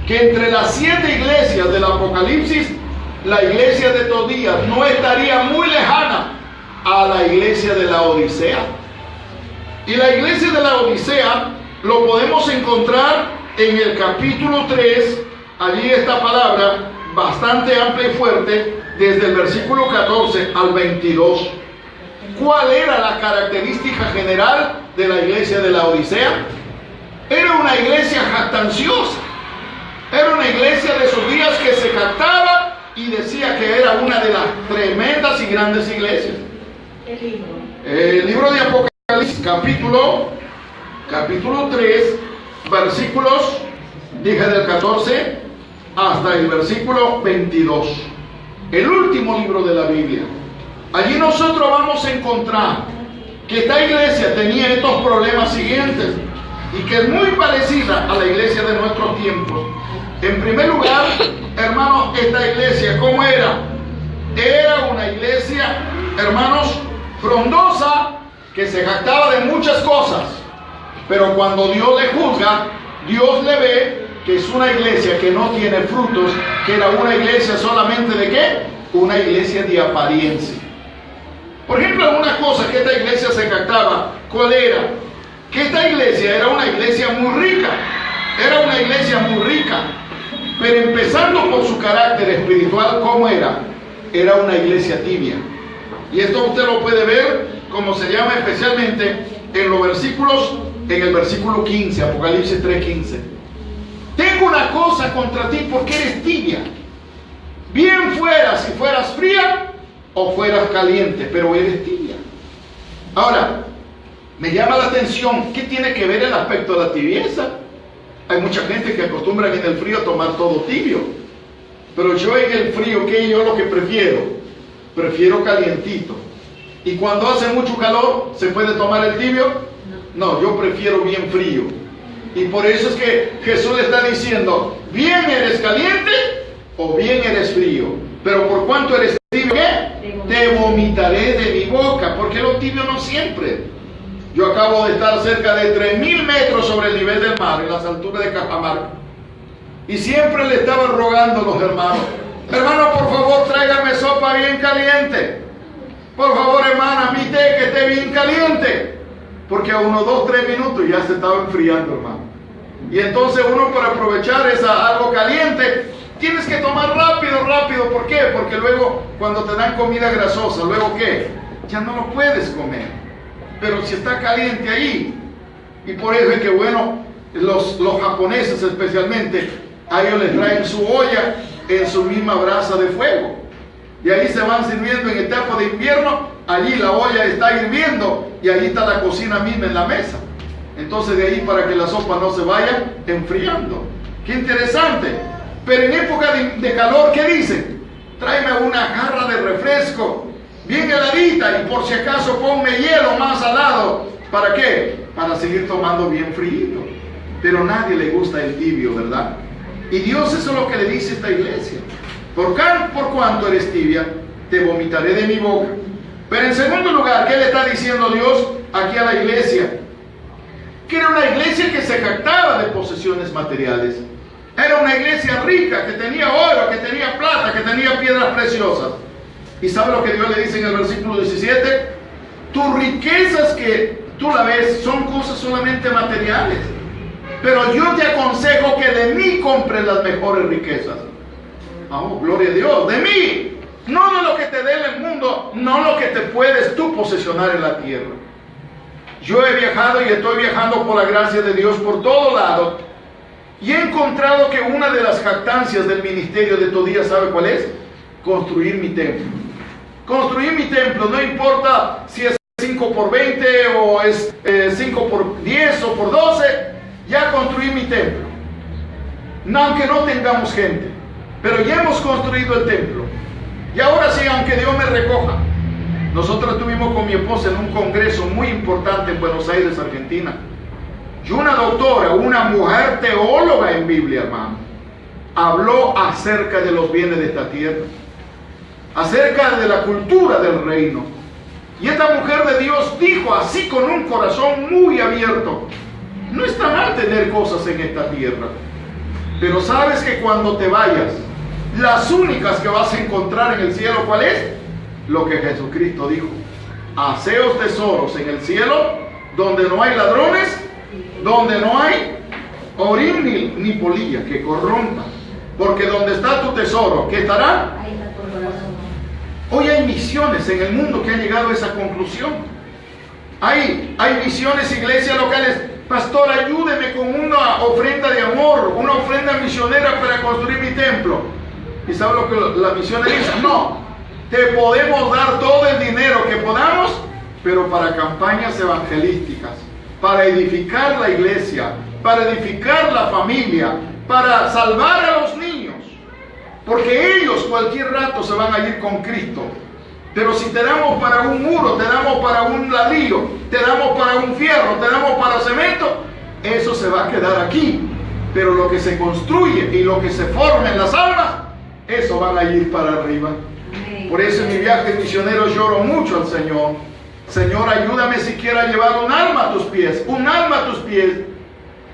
A: que entre las 7 iglesias del Apocalipsis la iglesia de Todías no estaría muy lejana a la iglesia de la Odisea. Y la iglesia de la Odisea lo podemos encontrar en el capítulo 3, allí esta palabra bastante amplia y fuerte, desde el versículo 14 al 22. ¿Cuál era la característica general de la iglesia de la Odisea? Era una iglesia jactanciosa. Era una iglesia de esos días que se jactaba y decía que era una de las tremendas y grandes iglesias. El libro de Apocalipsis, capítulo 3, versículos, dije del 14 hasta el versículo 22. El último libro de la Biblia. Allí nosotros vamos a encontrar que esta iglesia tenía estos problemas siguientes y que es muy parecida a la iglesia de nuestros tiempos. En primer lugar, hermanos, esta iglesia, ¿cómo era? Era una iglesia, hermanos, frondosa, que se jactaba de muchas cosas, pero cuando Dios le juzga, Dios le ve que es una iglesia que no tiene frutos, que era una iglesia solamente de ¿qué? Una iglesia de apariencia. Por ejemplo, una cosa que esta iglesia se jactaba, ¿cuál era? Que esta iglesia era una iglesia muy rica, pero empezando por su carácter espiritual, ¿cómo era? Era una iglesia tibia. Y esto usted lo puede ver, como se llama especialmente en los versículos, en el versículo 15, Apocalipsis 3:15. Tengo una cosa contra ti porque eres tibia. Bien fuera si fueras fría o fueras caliente, pero eres tibia. Ahora, me llama la atención, ¿qué tiene que ver el aspecto de la tibieza? Hay mucha gente que acostumbra en el frío a tomar todo tibio. Pero yo en el frío, ¿qué yo lo que prefiero? Prefiero calientito. Y cuando hace mucho calor, ¿se puede tomar el tibio? No, yo prefiero bien frío. Y por eso es que Jesús le está diciendo, bien eres caliente o bien eres frío. Pero por cuanto eres tibio, ¿qué? Te vomitaré de mi boca. Porque lo tibio no siempre. Yo acabo de estar cerca de 3.000 metros sobre el nivel del mar, en las alturas de Cajamarca. Y siempre le estaba rogando a los hermanos, hermano, por favor, tráigame sopa bien caliente. Por favor, hermana, mi té que esté bien caliente. Porque a unos 2, 3 minutos ya se estaba enfriando, hermano. Y entonces uno, para aprovechar algo caliente, tienes que tomar rápido. ¿Por qué? Porque luego, cuando te dan comida grasosa, ¿luego qué? Ya no lo puedes comer. Pero si está caliente ahí. Y por eso es que, bueno, los japoneses especialmente, a ellos les traen su olla en su misma brasa de fuego. Y ahí se van sirviendo en etapa de invierno, allí la olla está hirviendo y ahí está la cocina misma en la mesa. Entonces de ahí para que la sopa no se vaya enfriando. ¡Qué interesante! Pero en época de calor, ¿qué dicen? Tráeme una jarra de refresco, bien heladita, y por si acaso ponme hielo más al lado. ¿Para qué? Para seguir tomando bien frío. Pero a nadie le gusta el tibio, ¿verdad? Y Dios eso es lo que le dice a esta iglesia. Por cuanto eres tibia, te vomitaré de mi boca. Pero en segundo lugar, ¿qué le está diciendo Dios aquí a la iglesia? Que era una iglesia que se jactaba de posesiones materiales. Era una iglesia rica, que tenía oro, que tenía plata, que tenía piedras preciosas. ¿Y sabe lo que Dios le dice en el versículo 17? Tus riquezas que tú la ves son cosas solamente materiales. Pero yo te aconsejo que de mí compres las mejores riquezas. Oh, gloria a Dios, de mí. No de lo que te dé el mundo, no lo que te puedes tú posesionar en la tierra. Yo he viajado y estoy viajando por la gracia de Dios por todo lado. Y he encontrado que una de las jactancias del ministerio de Todías, ¿sabe cuál es? Construir mi templo. Construir mi templo, no importa si es 5 por 20 o es 5 por 10 o por 12, ya construí mi templo. No, aunque no tengamos gente, pero ya hemos construido el templo. Y ahora sí, aunque Dios me recoja. Nosotros estuvimos con mi esposa en un congreso muy importante en Buenos Aires, Argentina. Y una doctora, una mujer teóloga en Biblia, hermano, habló acerca de los bienes de esta tierra, acerca de la cultura del reino. Y esta mujer de Dios dijo así con un corazón muy abierto: no está mal tener cosas en esta tierra, pero sabes que cuando te vayas Las únicas que vas a encontrar en el cielo, ¿cuál es? Lo que Jesucristo dijo: haceos tesoros en el cielo, donde no hay ladrones, donde no hay orín ni polilla que corrompa, porque donde está tu tesoro, ¿qué estará?
B: Ahí está tu corazón.
A: Hoy hay misiones en el mundo que han llegado a esa conclusión. Hay misiones, iglesias locales. Pastor, ayúdeme con una ofrenda de amor, una ofrenda misionera para construir mi templo. ¿Y sabe lo que la misión dice? No, te podemos dar todo el dinero que podamos, pero para campañas evangelísticas, para edificar la iglesia, para edificar la familia, para salvar a los niños, porque ellos cualquier rato se van a ir con Cristo. Pero si te damos para un muro, te damos para un ladrillo, te damos para un fierro, te damos para cemento, eso se va a quedar aquí. Pero lo que se construye y lo que se forma en las almas, eso van a ir para arriba. Por eso en mi viaje misionero lloro mucho al Señor. Señor, ayúdame siquiera a llevar un alma a tus pies, un alma a tus pies.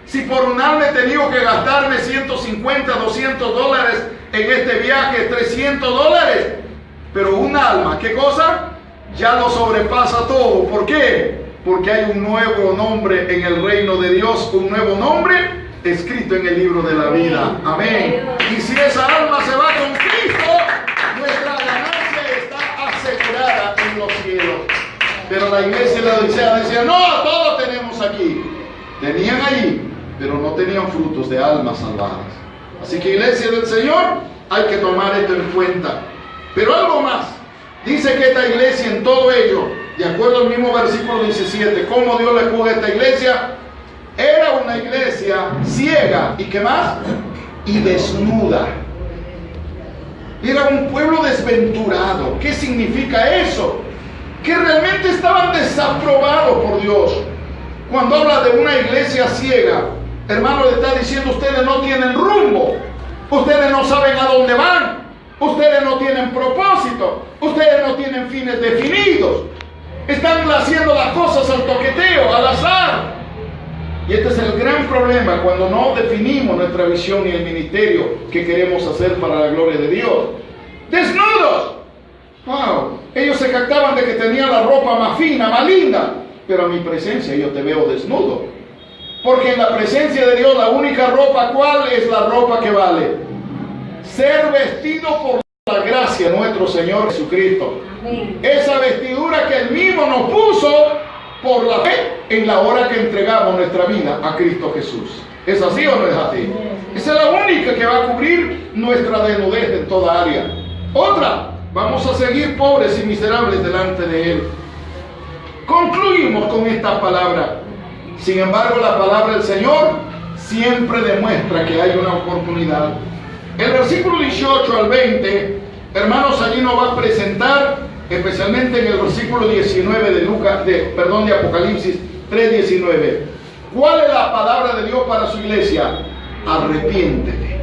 A: Si por un alma he tenido que gastarme 150, 200 dólares en este viaje, 300 dólares, pero un alma, ¿qué cosa? Ya lo sobrepasa todo. ¿Por qué? Porque hay un nuevo nombre en el reino de Dios, un nuevo nombre escrito en el libro de la vida. Amén. Y si esa alma se va con Cristo, nuestra ganancia está asegurada en los cielos. Pero la iglesia de la Odisea decía: no, todo tenemos aquí. Tenían allí, pero no tenían frutos de almas salvadas. Así que, iglesia del Señor, hay que tomar esto en cuenta. Pero algo más, dice que esta iglesia en todo ello, de acuerdo al mismo versículo 17, ¿cómo Dios le puso a esta iglesia? Era una iglesia ciega, ¿y qué más? Y desnuda. Era un pueblo desventurado. ¿Qué significa eso? Que realmente estaban desaprobados por Dios. Cuando habla de una iglesia ciega, hermano, le está diciendo: ustedes no tienen rumbo, ustedes no saben a dónde van, ustedes no tienen propósito, ustedes no tienen fines definidos, están haciendo las cosas al toqueteo, al azar. Y este es el gran problema cuando no definimos nuestra visión y el ministerio que queremos hacer para la gloria de Dios. ¡Desnudos! ¡Wow! Ellos se jactaban de que tenían la ropa más fina, más linda, pero a mi presencia yo te veo desnudo. Porque en la presencia de Dios la única ropa, ¿cuál es la ropa que vale? Ser vestido por la gracia de nuestro Señor Jesucristo. Amén. Esa vestidura que Él mismo nos puso por la fe en la hora que entregamos nuestra vida a Cristo Jesús. ¿Es así o no es así? Esa es la única que va a cubrir nuestra desnudez en toda área. Otra, vamos a seguir pobres y miserables delante de Él. Concluimos con esta palabra. Sin embargo, la palabra del Señor siempre demuestra que hay una oportunidad. El versículo 18 al 20, hermanos, allí nos va a presentar, especialmente en el versículo 19 de Apocalipsis 3:19. ¿Cuál es la palabra de Dios para su iglesia? Arrepiéntete.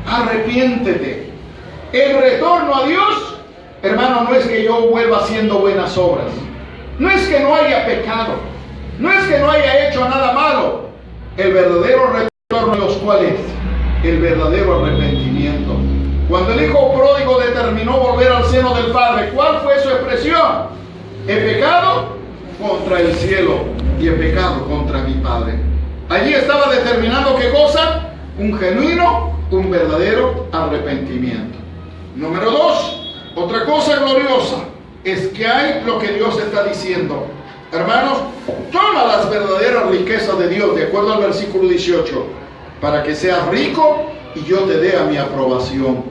A: Arrepiéntete. El retorno a Dios, hermano, no es que yo vuelva haciendo buenas obras. No es que no haya pecado. No es que no haya hecho nada malo. El verdadero retorno a Dios, ¿cuál es? El verdadero arrepentimiento. Cuando el hijo pródigo determinó volver al seno del Padre, ¿cuál fue su expresión? He pecado contra el cielo y he pecado contra mi Padre. Allí estaba determinando ¿qué cosa? Un genuino, un verdadero arrepentimiento. Número 2, otra cosa gloriosa es que hay lo que Dios está diciendo. Hermanos, toma las verdaderas riquezas de Dios, de acuerdo al versículo 18, para que seas rico y yo te dé a mi aprobación.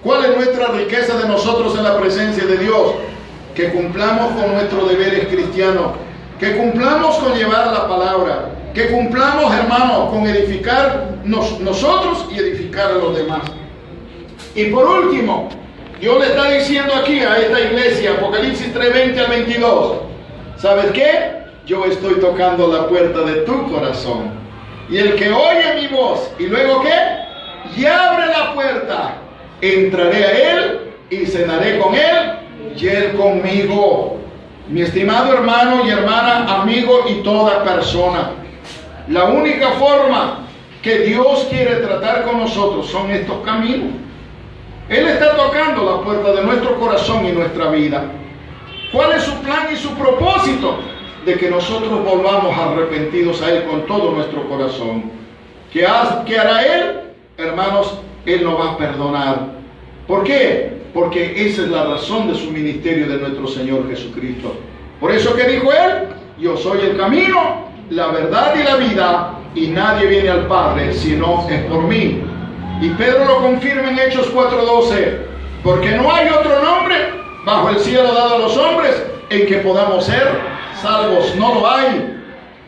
A: ¿Cuál es nuestra riqueza de nosotros en la presencia de Dios? Que cumplamos con nuestros deberes cristianos, que cumplamos con llevar la palabra, que cumplamos, hermanos, con edificar nosotros y edificar a los demás. Y por último, Dios le está diciendo aquí a esta iglesia, Apocalipsis 3:20 al 22, ¿sabes qué? Yo estoy tocando la puerta de tu corazón. Y el que oye mi voz, y luego ¿qué? Y abre la puerta, entraré a él y cenaré con él y él conmigo. Mi estimado hermano y hermana, amigo y toda persona, la única forma que Dios quiere tratar con nosotros son estos caminos. Él está tocando la puerta de nuestro corazón y nuestra vida. ¿Cuál es su plan y su propósito? De que nosotros volvamos arrepentidos a Él con todo nuestro corazón. ¿Qué hará Él? Hermanos, Él nos va a perdonar. ¿Por qué? Porque esa es la razón de su ministerio, de nuestro Señor Jesucristo. Por eso que dijo Él: yo soy el camino, la verdad y la vida, y nadie viene al Padre si no es por mí. Y Pedro lo confirma en Hechos 4:12: porque no hay otro nombre bajo el cielo dado a los hombres en que podamos ser salvos. No lo hay.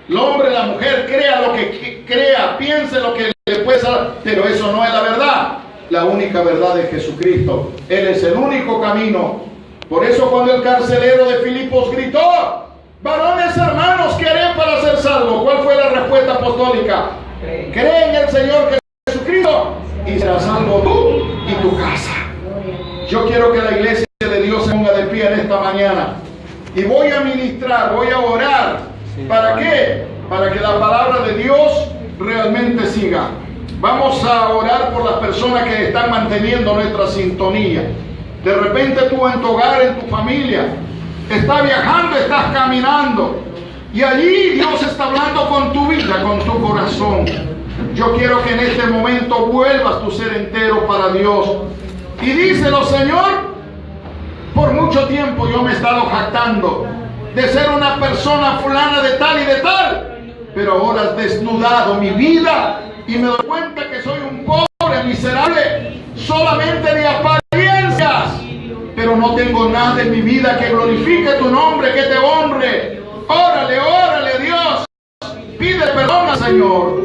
A: El hombre, la mujer, crea lo que crea, piense lo que le puede salvar, pero eso no es la verdad. La única verdad es Jesucristo. Él es el único camino. Por eso cuando el carcelero de Filipos gritó: varones hermanos, ¿qué haré para ser salvo? ¿Cuál fue la respuesta apostólica? Cree en el Señor Jesucristo y serás salvo tú y tu casa. Yo quiero que la iglesia de Dios se ponga de pie en esta mañana. Y voy a ministrar, voy a orar. ¿Para qué? Para que la palabra de Dios realmente siga. Vamos a orar por las personas que están manteniendo nuestra sintonía. De repente tú en tu hogar, en tu familia, estás viajando, estás caminando, y allí Dios está hablando con tu vida, con tu corazón. Yo quiero que en este momento vuelvas tu ser entero para Dios. Y díselo: Señor, por mucho tiempo yo me he estado jactando de ser una persona fulana de tal y de tal, pero ahora has desnudado mi vida y me doy cuenta que soy un pobre, miserable, solamente de apariencias, pero no tengo nada en mi vida que glorifique tu nombre, que te honre. Órale, órale, Dios. Pide perdón al Señor.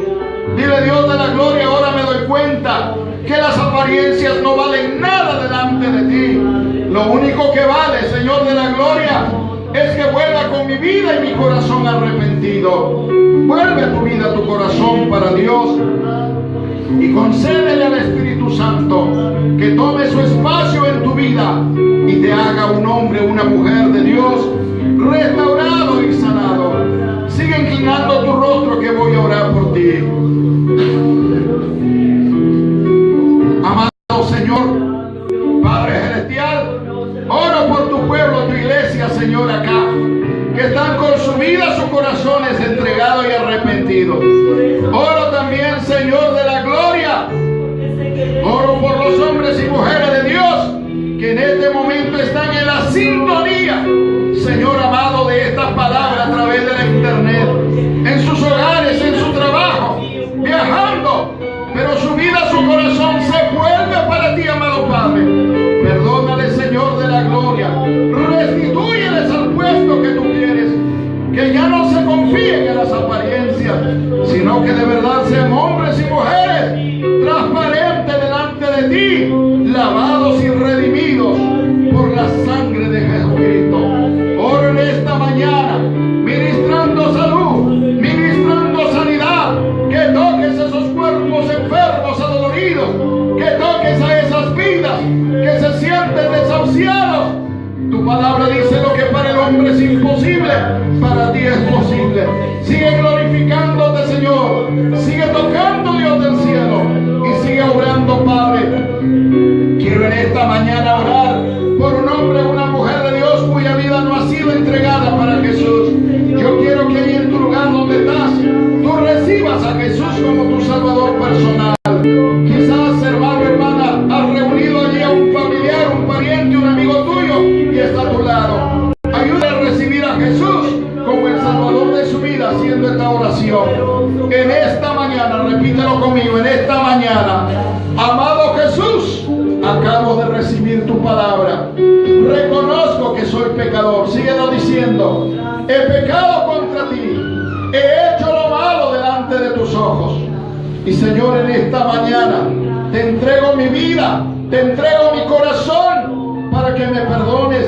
A: Dile: Dios de la gloria, ahora me doy cuenta que las apariencias no valen nada delante de ti. Lo único que vale, Señor de la gloria, es que vuelva con mi vida y mi corazón arrepentido. Vuelve tu vida, tu corazón para Dios, y concédele al Espíritu Santo que tome su espacio en tu vida y te haga un hombre, una mujer de Dios, restaurado y sanado. Sigue inclinando tu rostro, que voy a orar por ti. Amado Señor, Padre Celestial, oro por tu pueblo, tu iglesia, Señor, acá, que están consumidas sus corazones, entregados y arrepentidos. Oro también, Señor de la gloria, oro por los hombres y mujeres de Dios que en este momento están en la sintonía, Señor amado, de esta palabra a través de la internet, en sus hogares, en su trabajo, viajando, pero su vida, su corazón se vuelve para ti, amado Padre. Perdónale, Señor de la gloria, restitúyeles al puesto que tú quieres, que ya no se confíen en las apariencias, sino que de verdad sean hombres y mujeres transparentes delante de ti, lavados y redimidos por la sangre de Jesucristo. Oro en esta mañana, ministrando salud, ministrando sanidad, que toques esos cuerpos enfermos, adoloridos, que toques a esas vidas que se sienten desahuciados. Tu palabra dice: lo que para el hombre es imposible, para ti es posible. Sigue glorificándote, Señor. Sigue tocando, Dios del cielo, y sigue obrando, Padre. Quiero en esta mañana orar por un hombre o una mujer de Dios cuya vida no ha sido entregada para Jesús. Yo quiero que ahí en tu lugar donde estás, tú recibas a Jesús como tu Salvador personal. Quizás, hermano, hermana, has reunido allí a un familiar, un pariente, un amigo tuyo, y está a tu lado. Ayúdale a recibir a Jesús como el Salvador de su vida, haciendo esta oración. En esta mañana, repítelo conmigo, en esta mañana: amado Jesús, acabo de recibir tu palabra. Reconozco que soy pecador. Síguelo diciendo: he pecado contra ti, he hecho lo malo delante de tus ojos. Y Señor, en esta mañana te entrego mi vida, te entrego mi corazón, para que me perdones,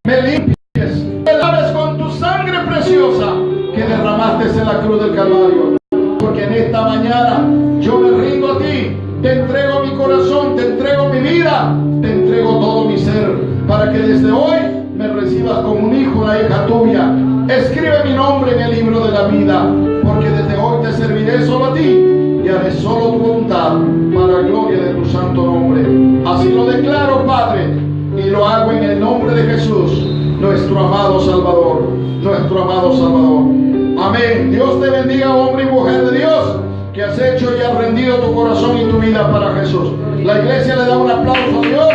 A: me limpies, me laves con tu sangre preciosa que derramaste en la cruz del Calvario. Porque en esta mañana yo me rindo a ti, te entrego mi corazón, te entrego mi vida, te entrego todo mi ser, para que desde hoy me recibas como un hijo, una hija tuya. Escribe mi nombre en el libro de la vida, porque desde hoy te serviré solo a ti, y haré solo tu voluntad para gloria de tu santo nombre. Así lo declaro, Padre, y lo hago en el nombre de Jesús, nuestro amado Salvador, nuestro amado Salvador. Amén. Dios te bendiga, hombre y mujer de Dios, que has hecho y has rendido tu corazón y tu vida para Jesús. La iglesia le da un aplauso a Dios.